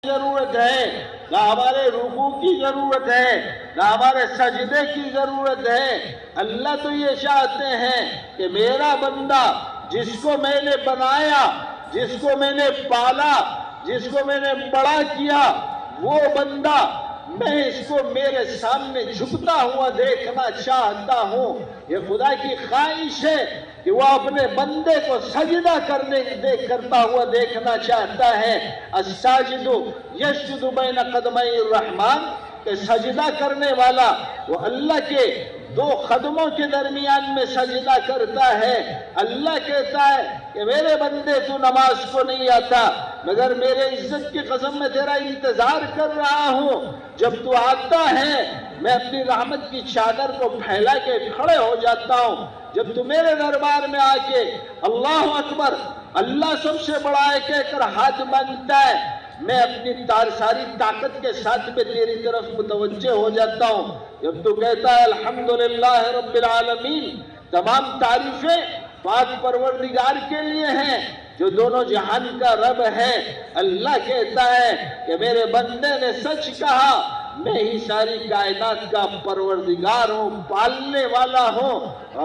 ضرورت ہے، نہ ہمارے رکوع کی ضرورت ہے، نہ ہمارے سجدے کی ضرورت ہے۔ اللہ تو یہ چاہتے ہیں کہ میرا بندہ جس کو میں نے بنایا، جس کو میں نے پالا، جس کو میں نے بڑا کیا، وہ بندہ میں اس کو میرے سامنے جھکتا ہوا دیکھنا چاہتا ہوں۔ یہ خدا کی خواہش ہے کہ وہ اپنے بندے کو سجدہ کرتا ہوا دیکھنا چاہتا ہے۔ الساجد یسجد بین قدمی الرحمن، کہ سجدہ کرنے والا وہ اللہ کے دو قدموں کے درمیان میں سجدہ کرتا ہے۔ اللہ کہتا ہے کہ میرے بندے تو نماز کو نہیں آتا، مگر میرے عزت کی قسم میں تیرا انتظار کر رہا ہوں، جب تو آتا ہے میں اپنی رحمت کی چادر کو پھیلا کے کھڑے ہو جاتا ہوں۔ جب تو میرے دربار میں آ کے اللہ اکبر، اللہ سب سے بڑا ہے کہہ کر ہاتھ باندھتا ہے، میں اپنی ساری طاقت کے ساتھ میں تیری طرف متوجہ ہو جاتا ہوں۔ جب تو کہتا ہے الحمدللہ رب العالمین، تمام تعریفیں پاک پروردگار کے لیے ہیں جو دونوں جہان کا رب ہے۔ اللہ کہتا ہے کہ میرے بندے نے سچ کہا، میں ہی ساری کائنات کا پروردگار ہوں، پالنے والا ہوں،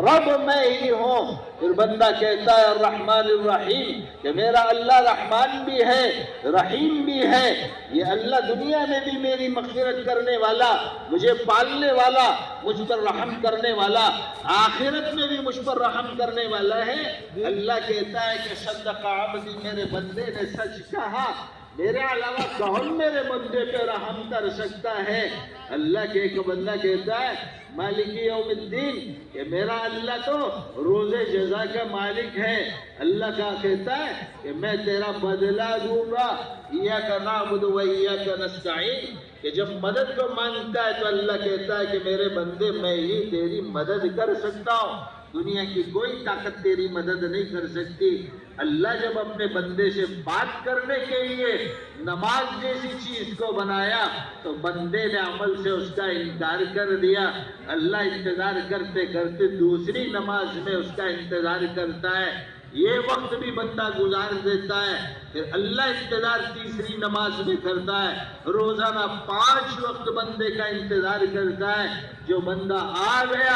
رب میں ہی ہوں۔ پھر بندہ کہتا ہے الرحمن الرحیم، کہ میرا اللہ رحمان بھی ہے، رحیم بھی ہے۔ یہ اللہ دنیا میں بھی میری مغفرت کرنے والا، مجھے پالنے والا، مجھ پر رحم کرنے والا، آخرت میں بھی مجھ پر رحم کرنے والا ہے۔ اللہ کہتا ہے کہ صدق عبدی، میرے بندے نے سچ کہا، میرے علاوہ کون میرے بندے پہ رحم کر سکتا ہے؟ اللہ کے ایک بندہ کہتا ہے مالک یوم الدین، کہ میرا اللہ تو روز جزا کا مالک ہے۔ اللہ کا کہتا ہے کہ میں تیرا بدلہ دوں گا، ایاک نعبد و ایاک نستعین، کہ جب مدد کو مانگتا ہے تو اللہ کہتا ہے کہ میرے بندے میں ہی تیری مدد کر سکتا ہوں، دنیا کی کوئی طاقت تیری مدد نہیں کر سکتی۔ اللہ جب اپنے بندے سے بات کرنے کے لیے نماز جیسی چیز کو بنایا تو بندے نے عمل سے اس کا انکار کر دیا۔ اللہ انتظار کرتے کرتے دوسری نماز میں اس کا انتظار کرتا ہے، یہ وقت بھی بندہ گزار دیتا ہے، پھر اللہ انتظار تیسری نماز میں کرتا ہے۔ روزانہ 5 وقت بندے کا انتظار کرتا ہے۔ جو بندہ آ گیا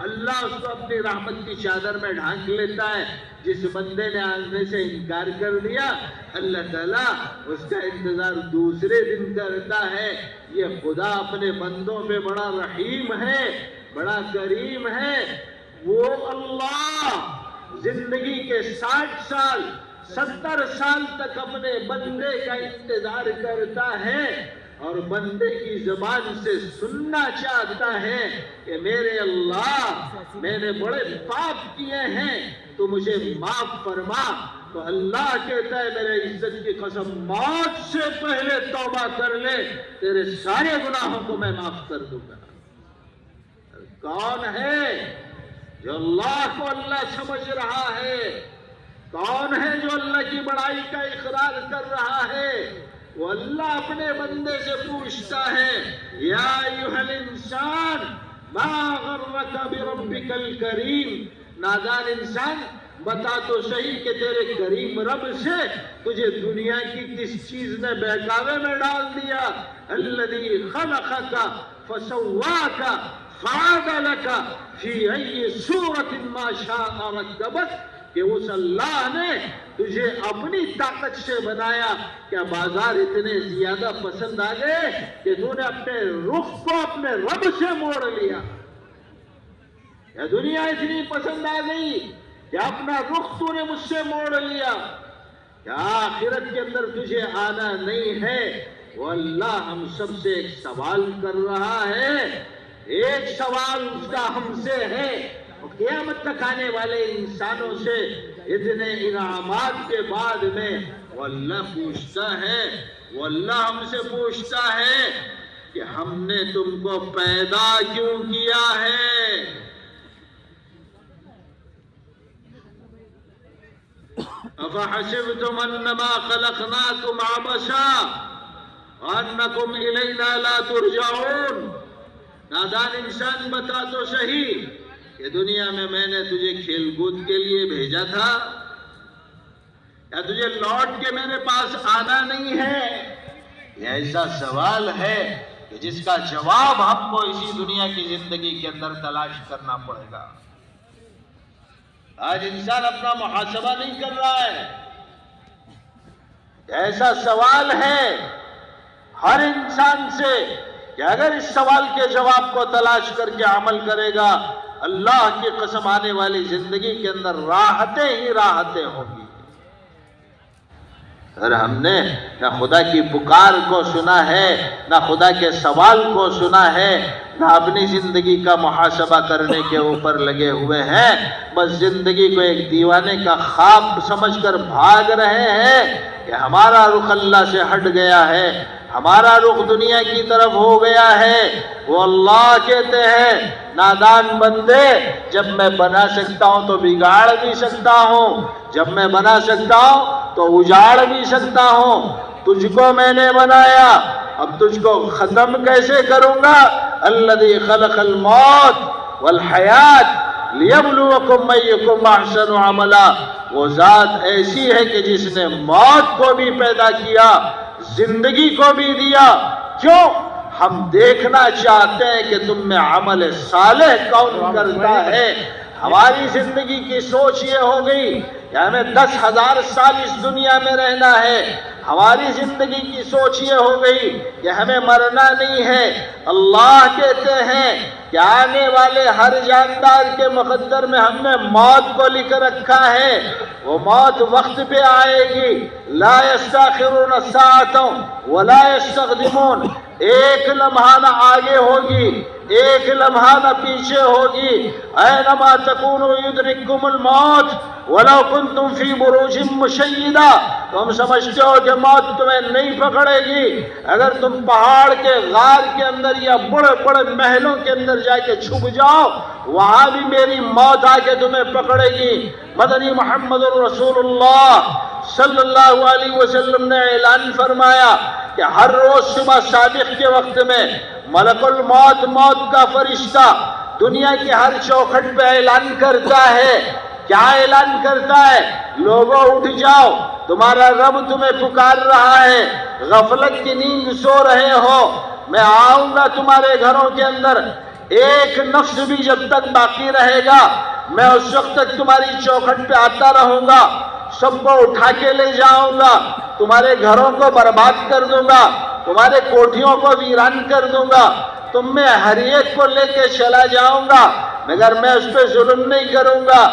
اللہ اس کو اپنی رحمت کی چادر میں ڈھانک لیتا ہے۔ جس بندے نے آنے سے انکار کر دیا اللہ تعالیٰ اس کا انتظار دوسرے دن کرتا ہے۔ یہ خدا اپنے بندوں پہ بڑا رحیم ہے، بڑا کریم ہے۔ وہ اللہ زندگی کے 60 سال 70 سال تک اپنے بندے کا انتظار کرتا ہے اور بندے کی زبان سے سننا چاہتا ہے کہ میرے اللہ، میں نے بڑے پاپ کیے ہیں تو مجھے معاف فرما۔ تو اللہ کہتا ہے میرے عزت کی قسم، موت سے پہلے توبہ کر لے، تیرے سارے گناہوں کو میں معاف کر دوں گا۔ کون ہے جو اللہ کو اللہ سمجھ رہا ہے؟ کون ہے جو اللہ کی بڑائی کا اقرار کر رہا ہے؟ وہ اللہ اپنے بندے سے پوچھتا ہے یا ایھا الانسان ما غرک بربک الکریم، نادان انسان بتا تو صحیح کہ تیرے کریم رب سے تجھے دنیا کی کس چیز نے بہکاوے میں ڈال دیا؟ الذی خلقک فسواک فعدلک فی ای صورت ما شاء رکبک، کہ اس اللہ نے تجھے اپنی طاقت سے بنایا۔ کیا بازار اتنے زیادہ پسند آ گئے کہ تو نے اپنے رخ کو اپنے رب سے موڑ لیا؟ یا دنیا اتنی پسند آ گئی کہ اپنا رخ تو نے مجھ سے موڑ لیا؟ کیا آخرت کے اندر تجھے آنا نہیں ہے؟ وہ اللہ ہم سب سے ایک سوال کر رہا ہے، ایک سوال اس کا ہم سے ہے، قیامت تک آنے والے انسانوں سے اتنے انعامات کے بعد میں وہ اللہ پوچھتا ہے، وہ اللہ ہم سے پوچھتا ہے کہ ہم نے تم کو پیدا کیوں کیا ہے؟ افحسبتم انما خلقناکم عبثا وانکم الینا لا ترجعون، نادان انسان بتا تو صحیح کہ دنیا میں نے تجھے کھیل کود کے لیے بھیجا تھا، یا تجھے لوٹ کے میرے پاس آنا نہیں ہے؟ یہ ایسا سوال ہے کہ جس کا جواب ہم کو اسی دنیا کی زندگی کے اندر تلاش کرنا پڑے گا۔ آج انسان اپنا محاسبہ نہیں کر رہا ہے۔ ایسا سوال ہے ہر انسان سے کہ اگر اس سوال کے جواب کو تلاش کر کے عمل کرے گا، اللہ کی قسم آنے والی زندگی کے اندر راحتیں ہی راحتیں ہوں گی۔ اور ہم نے نہ خدا کی پکار کو سنا ہے، نہ خدا کے سوال کو سنا ہے، نہ اپنی زندگی کا محاسبہ کرنے کے اوپر لگے ہوئے ہیں۔ بس زندگی کو ایک دیوانے کا خواب سمجھ کر بھاگ رہے ہیں کہ ہمارا رخ اللہ سے ہٹ گیا ہے، ہمارا رخ دنیا کی طرف ہو گیا ہے۔ وہ اللہ کہتے ہیں نادان بندے، جب میں بنا سکتا ہوں تو بگاڑ بھی سکتا ہوں، جب میں بنا سکتا ہوں تو اجاڑ بھی سکتا ہوں۔ تجھ کو میں نے بنایا، اب تجھ کو ختم کیسے کروں گا؟ الذی خلق الموت والحیات لیبلوکم ایکم احسن عملا۔ وہ ذات ایسی ہے کہ جس نے موت کو بھی پیدا کیا، زندگی کو بھی دیا۔ کیوں؟ ہم دیکھنا چاہتے ہیں کہ تم میں عمل صالح کون کرتا ہے۔ ہماری زندگی کی سوچ یہ ہو گئی کہ ہمیں 10,000 سال اس دنیا میں رہنا ہے۔ ہماری زندگی کی سوچ یہ ہو گئی کہ ہمیں مرنا نہیں ہے۔ اللہ کہتے ہیں کہ آنے والے ہر جاندار کے مقدر میں ہم نے موت کو لکھ رکھا ہے۔ وہ موت وقت پہ آئے گی، لا یستاخرون ساعۃ ولا یستقدمون۔ ایک لمحہ نہ آگے ہوگی، ایک لمحہ نہ پیچھے ہوگی۔ اینما تکونوا یدرککم الموت ولو کنتم فی بروج مشیدہ۔ تم سمجھتے ہو کہ موت تمہیں نہیں پکڑے گی، اگر تم پہاڑ کے غار کے اندر یا بڑے بڑے محلوں کے اندر جا کے چھپ جاؤ، وہاں بھی میری موت آ کے تمہیں پکڑے گی۔ مدنی محمد رسول اللہ صلی اللہ علیہ وسلم نے اعلان فرمایا کہ ہر روز صبح صادق کے وقت میں ملک الموت، موت کا فرشتہ دنیا کی ہر چوکھٹ پہ اعلان کرتا ہے۔ کیا اعلان کرتا ہے؟ لوگوں اٹھ جاؤ، تمہارا رب تمہیں پکار رہا ہے، غفلت کی نیند سو رہے ہو، میں آؤں گا تمہارے گھروں کے اندر۔ ایک نفس بھی جب تک باقی رہے گا میں اس وقت تک تمہاری چوکھٹ پہ آتا رہوں گا، سب کو اٹھا کے لے جاؤں گا، تمہارے گھروں کو برباد کر دوں گا، تمہارے کوٹھیوں کو ویران کر دوں گا، تم میں ہر ایک کو لے کے چلا جاؤں گا، مگر میں اس پہ ظلم نہیں کروں گا۔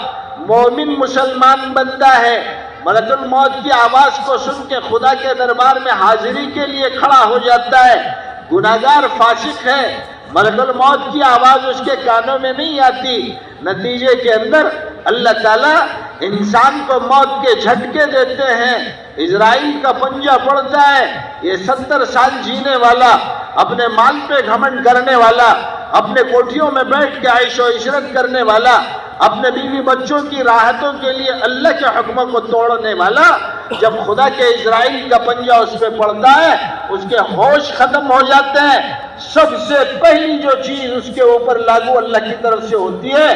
مومن مسلمان بندہ ہے، ملک الموت کی آواز کو سن کے خدا کے دربار میں حاضری کے لیے کھڑا ہو جاتا ہے۔ گناہگار فاسق ہے، ملک الموت کی آواز اس کے کانوں میں نہیں آتی۔ نتیجے کے اندر اللہ تعالیٰ انسان کو موت کے جھٹکے دیتے ہیں، اسرائیل کا پنجہ پڑتا ہے۔ یہ 70 سال جینے والا، اپنے مال پہ گھمنڈ کرنے والا، اپنے کوٹھیوں میں بیٹھ کے عیش و عشرت کرنے والا، اپنے بیوی بچوں کی راحتوں کے لیے اللہ کے حکموں کو توڑنے والا، جب خدا کے اسرائیل کا پنجہ اس پہ پڑتا ہے اس کے ہوش ختم ہو جاتے ہیں۔ سب سے پہلی جو چیز اس کے اوپر لاگو اللہ کی طرف سے ہوتی ہے،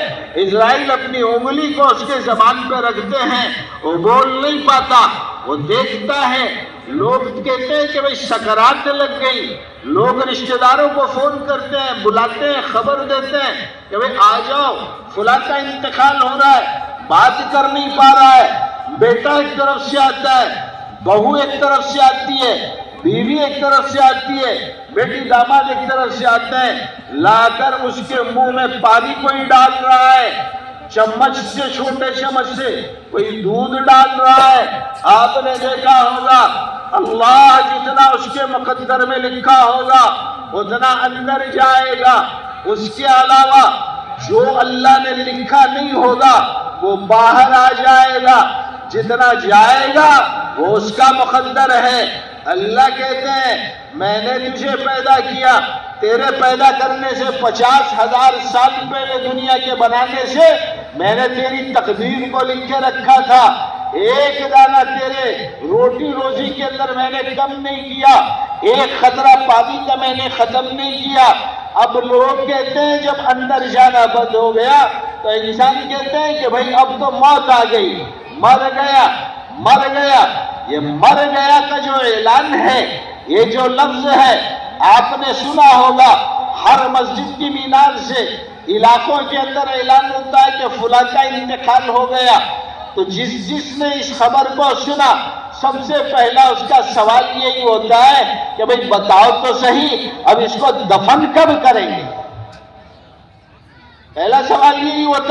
اسرائیل اپنی انگلی کو اس کے زبان پہ رکھتے ہیں، وہ بول نہیں پاتا، وہ دیکھتا ہے۔ لوگ کہتے ہیں کہ بھئی سکرات لگ گئی، لوگ رشتہ داروں کو فون کرتے ہیں، بلاتے ہیں، خبر دیتے ہیں کہ بھئی آ جاؤ، فلاں کا انتقال ہو رہا ہے، بات کر نہیں پا رہا ہے۔ بیٹا ایک طرف سے آتا ہے، بہو ایک طرف سے آتی ہے، بیوی ایک طرف سے آتی ہے، بیٹی داماد ایک طرف سے آتا ہے، لا کر اس کے منہ میں پانی کوئی ڈال رہا ہے، چمچ سے، چھوٹے چمچ سے کوئی دودھ ڈال رہا ہے۔ آپ نے دیکھا ہوگا اللہ جتنا اس کے مقدر میں لکھا ہوگا اتنا اندر جائے گا، اس کے علاوہ جو اللہ نے لکھا نہیں ہوگا وہ باہر آ جائے گا، جتنا جائے گا وہ اس کا مقدر ہے۔ اللہ کہتے ہیں میں نے تجھے پیدا کیا، تیرے پیدا کرنے سے 50,000 سال پہلے دنیا کے بنانے سے میں نے تیری تقدیر کو لکھ کے رکھا تھا۔ ایک دانہ تیرے روٹی روزی کے اندر میں نے کم نہیں کیا، ایک خطرہ پانی کا میں نے ختم نہیں کیا۔ اب لوگ کہتے ہیں جب اندر جانا بند ہو گیا تو انسان کہتے ہیں کہ بھئی اب تو موت آ گئی، مر گیا، مر گیا۔ یہ مر گیا کا جو اعلان ہے یہ جو لفظ ہے آپ نے سنا ہوگا، ہر مسجد کی مینار سے علاقوں کے اندر اعلان ہوتا ہے کہ فلاں کا انتقال ہو گیا، تو جس نے اس خبر کو سنا سب سے پہلا اس کا سوال یہی ہوتا ہے کہ بھئی بتاؤ تو صحیح اب اس کو دفن کب کریں گے؟ پہلا سوال یہی ہوتا ہے